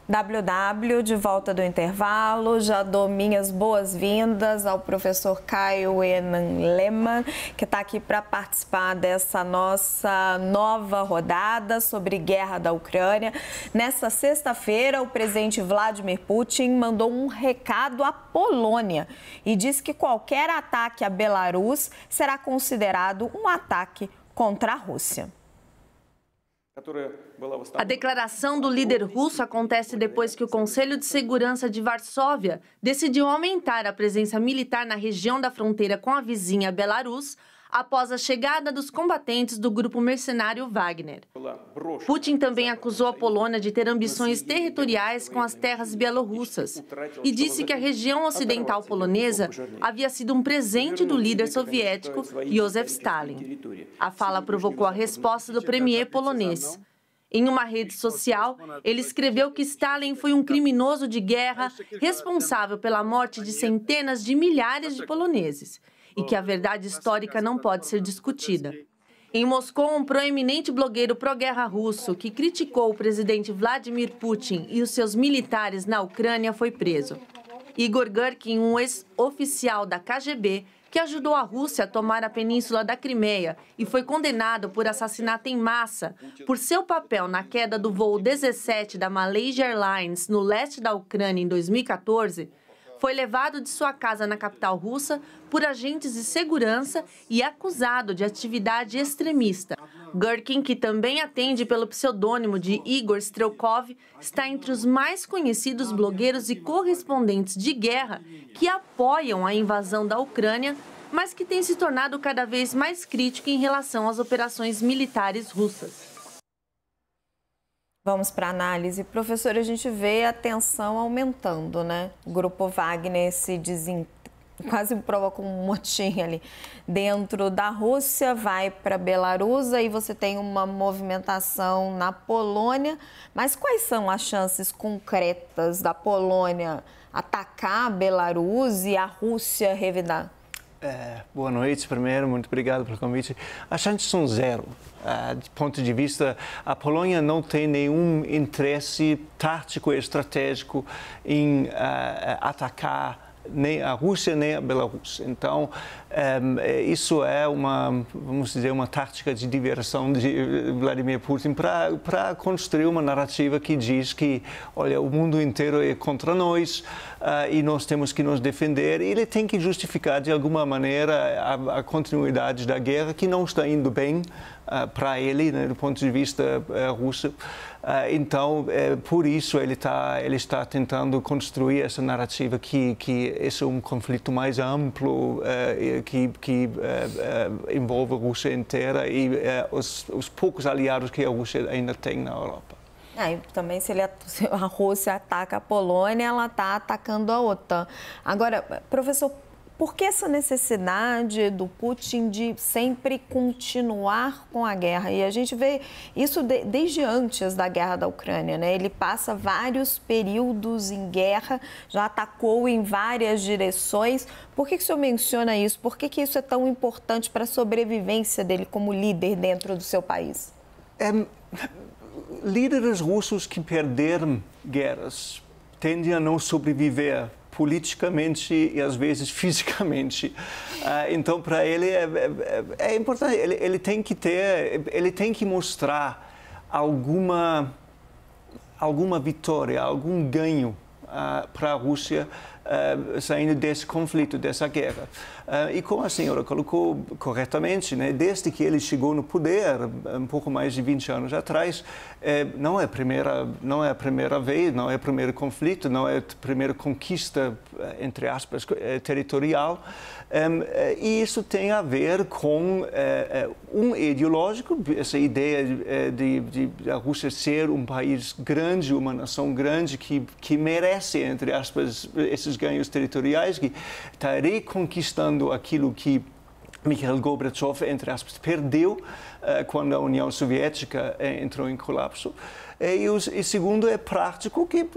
WW, de volta do intervalo, já dou minhas boas-vindas ao professor Caio Enan Lehmann, que está aqui para participar dessa nossa nova rodada sobre guerra da Ucrânia. Nessa sexta-feira, o presidente Vladimir Putin mandou um recado à Polônia e disse que qualquer ataque à Belarus será considerado um ataque contra a Rússia. A declaração do líder russo acontece depois que o Conselho de Segurança de Varsóvia decidiu aumentar a presença militar na região da fronteira com a vizinha Belarus após a chegada dos combatentes do grupo mercenário Wagner. Putin também acusou a Polônia de ter ambições territoriais com as terras bielorrussas e disse que a região ocidental polonesa havia sido um presente do líder soviético Joseph Stalin. A fala provocou a resposta do premier polonês. Em uma rede social, ele escreveu que Stalin foi um criminoso de guerra responsável pela morte de centenas de milhares de poloneses e que a verdade histórica não pode ser discutida. Em Moscou, um proeminente blogueiro pró-guerra russo que criticou o presidente Vladimir Putin e os seus militares na Ucrânia foi preso. Igor Girkin, um ex-oficial da KGB, que ajudou a Rússia a tomar a península da Crimeia e foi condenado por assassinato em massa por seu papel na queda do voo 17 da Malaysia Airlines no leste da Ucrânia em 2014, foi levado de sua casa na capital russa por agentes de segurança e acusado de atividade extremista. Girkin, que também atende pelo pseudônimo de Igor Strelkov, está entre os mais conhecidos blogueiros e correspondentes de guerra que apoiam a invasão da Ucrânia, mas que tem se tornado cada vez mais crítico em relação às operações militares russas. Vamos para a análise. Professor, a gente vê a tensão aumentando, né? O grupo Wagner quase provoca um motim ali dentro da Rússia, vai para Belarus, aí você tem uma movimentação na Polônia. Mas quais são as chances concretas da Polônia atacar a Belarus e a Rússia revidar? Boa noite, primeiro, muito obrigado pelo convite. As chances são zero. De ponto de vista, a Polônia não tem nenhum interesse tático e estratégico em atacar nem a Rússia nem a Belarus. Então, isso é vamos dizer, uma tática de diversão de Vladimir Putin para construir uma narrativa que diz que, olha, o mundo inteiro é contra nós e nós temos que nos defender. E ele tem que justificar, de alguma maneira, a continuidade da guerra, que não está indo bem para ele, né, do ponto de vista russo. Então, por isso ele está tentando construir essa narrativa que esse é um conflito mais amplo, que envolve a Rússia inteira e os poucos aliados que a Rússia ainda tem na Europa. E também, se a Rússia ataca a Polônia, ela está atacando a OTAN. Agora, professor, por que essa necessidade do Putin de sempre continuar com a guerra? E a gente vê isso desde antes da guerra da Ucrânia, né? Ele passa vários períodos em guerra, já atacou em várias direções. Por que o senhor menciona isso? Por que isso é tão importante para a sobrevivência dele como líder dentro do seu país? Líderes russos que perderam guerras tendem a não sobreviver politicamente e às vezes fisicamente. Então, para ele é importante. Ele tem que mostrar alguma vitória, algum ganho para a Rússia saindo desse conflito, dessa guerra. E como a senhora colocou corretamente, né, desde que ele chegou no poder, um pouco mais de 20 anos atrás, não é a primeira vez, não é o primeiro conflito, não é a primeira conquista, entre aspas, territorial. E isso tem a ver com ideológico, essa ideia de a Rússia ser um país grande, uma nação grande que merece, entre aspas, esses ganhos territoriais, que está reconquistando aquilo que Mikhail Gorbachev, entre aspas, perdeu quando a União Soviética entrou em colapso. E segundo, é prático que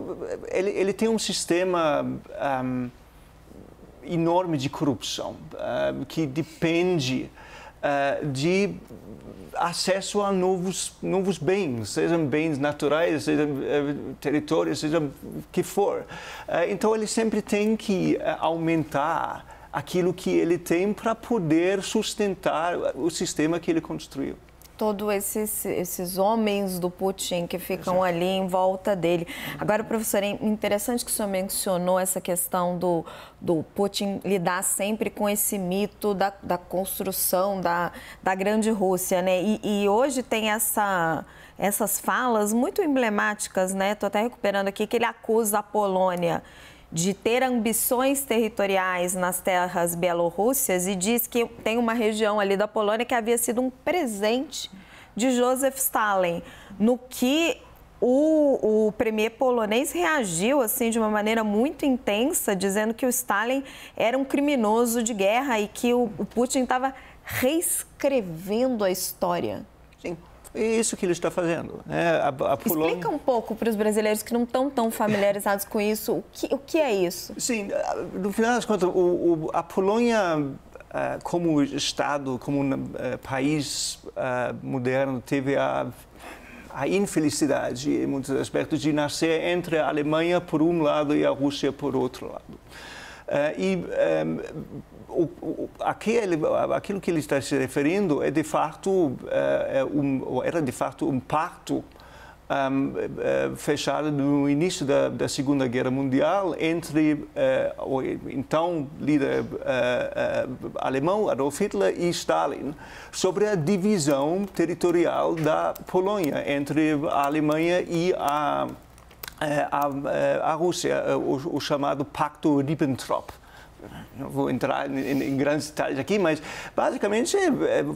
ele tem um sistema enorme de corrupção que depende de acesso a novos bens, sejam bens naturais, sejam territórios, seja o que for. Então, ele sempre tem que aumentar aquilo que ele tem para poder sustentar o sistema que ele construiu. Todos esses homens do Putin que ficam ali em volta dele. Agora, professor, é interessante que o senhor mencionou essa questão do Putin lidar sempre com esse mito da construção da grande Rússia, né? E hoje tem essas falas muito emblemáticas, né? Estou até recuperando aqui, que ele acusa a Polônia de ter ambições territoriais nas terras bielorrússias e diz que tem uma região ali da Polônia que havia sido um presente de Joseph Stalin, no que o premier polonês reagiu assim de uma maneira muito intensa, dizendo que o Stalin era um criminoso de guerra e que o Putin estava reescrevendo a história. Sim. É isso que ele está fazendo. A Polônia... Explica um pouco para os brasileiros que não estão tão familiarizados com isso, o que é isso? Sim, no final das contas, a Polônia, como Estado, como país moderno, teve a infelicidade, em muitos aspectos, de nascer entre a Alemanha por um lado e a Rússia por outro lado. Aquilo que ele está se referindo é de fato era de fato um pacto fechado no início da Segunda Guerra Mundial entre o então líder alemão Adolf Hitler e Stalin sobre a divisão territorial da Polônia entre a Alemanha e a Rússia, o chamado Pacto Ribbentrop. Não vou entrar em grandes detalhes aqui, mas basicamente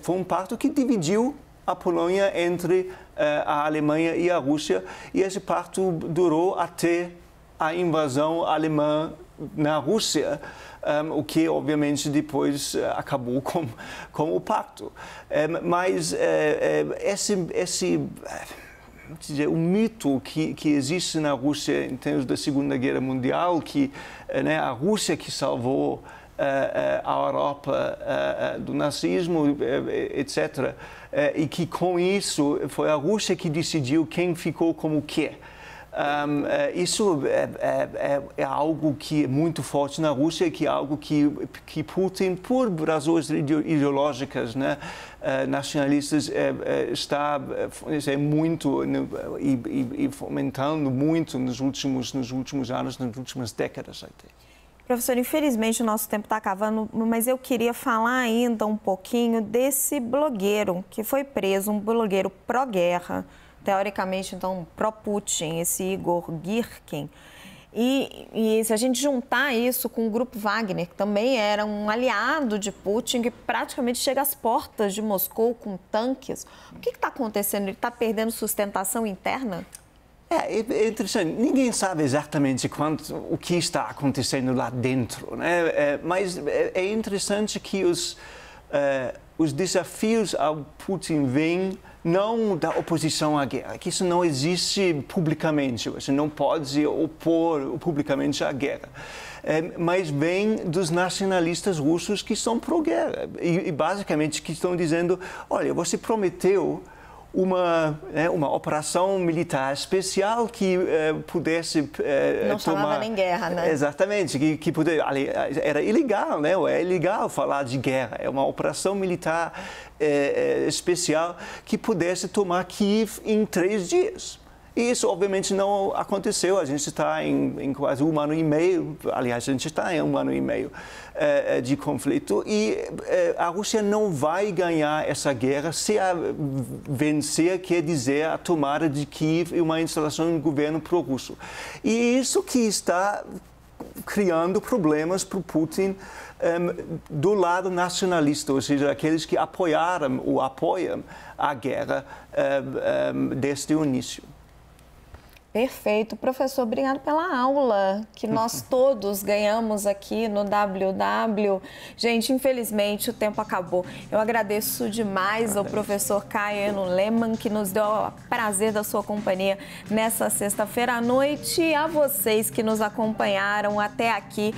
foi um pacto que dividiu a Polônia entre a Alemanha e a Rússia, e esse pacto durou até a invasão alemã na Rússia, o que obviamente depois acabou com o pacto. Mas o mito que existe na Rússia em termos da Segunda Guerra Mundial, que a Rússia que salvou a Europa do nazismo, etc., e que com isso foi a Rússia que decidiu quem ficou como quê. Isso é algo que é muito forte na Rússia, que é algo que Putin, por razões ideológicas, nacionalistas, está muito e fomentando muito nos últimos anos, nas últimas décadas até. Professor, infelizmente o nosso tempo está acabando, mas eu queria falar ainda um pouquinho desse blogueiro que foi preso, um blogueiro pró-guerra, teoricamente, então, pró-Putin, esse Igor Girkin. E se a gente juntar isso com o Grupo Wagner, que também era um aliado de Putin, que praticamente chega às portas de Moscou com tanques, o que está acontecendo? Ele está perdendo sustentação interna? É interessante. Ninguém sabe exatamente o que está acontecendo lá dentro, né? Mas é interessante que os desafios ao Putin vêm não da oposição à guerra, que isso não existe publicamente, você não pode se opor publicamente à guerra, mas vem dos nacionalistas russos que são pró-guerra e basicamente que estão dizendo, olha, você prometeu uma operação militar especial que pudesse não chamava nem guerra, né? Exatamente, que era ilegal, né? É ilegal falar de guerra. É uma operação militar especial que pudesse tomar Kiev em 3 dias. E isso, obviamente, não aconteceu. A gente está em quase 1 ano e meio, aliás, a gente está em 1 ano e meio de conflito. E a Rússia não vai ganhar essa guerra se a vencer quer dizer a tomada de Kiev e uma instalação de um governo pró-russo. E isso que está criando problemas para o Putin do lado nacionalista, ou seja, aqueles que apoiaram ou apoiam a guerra desde o início. Perfeito. Professor, obrigado pela aula que nós todos ganhamos aqui no WW. Gente, infelizmente o tempo acabou. Eu agradeço demais ao professor Caio Lehmann, que nos deu o prazer da sua companhia nessa sexta-feira à noite, e a vocês que nos acompanharam até aqui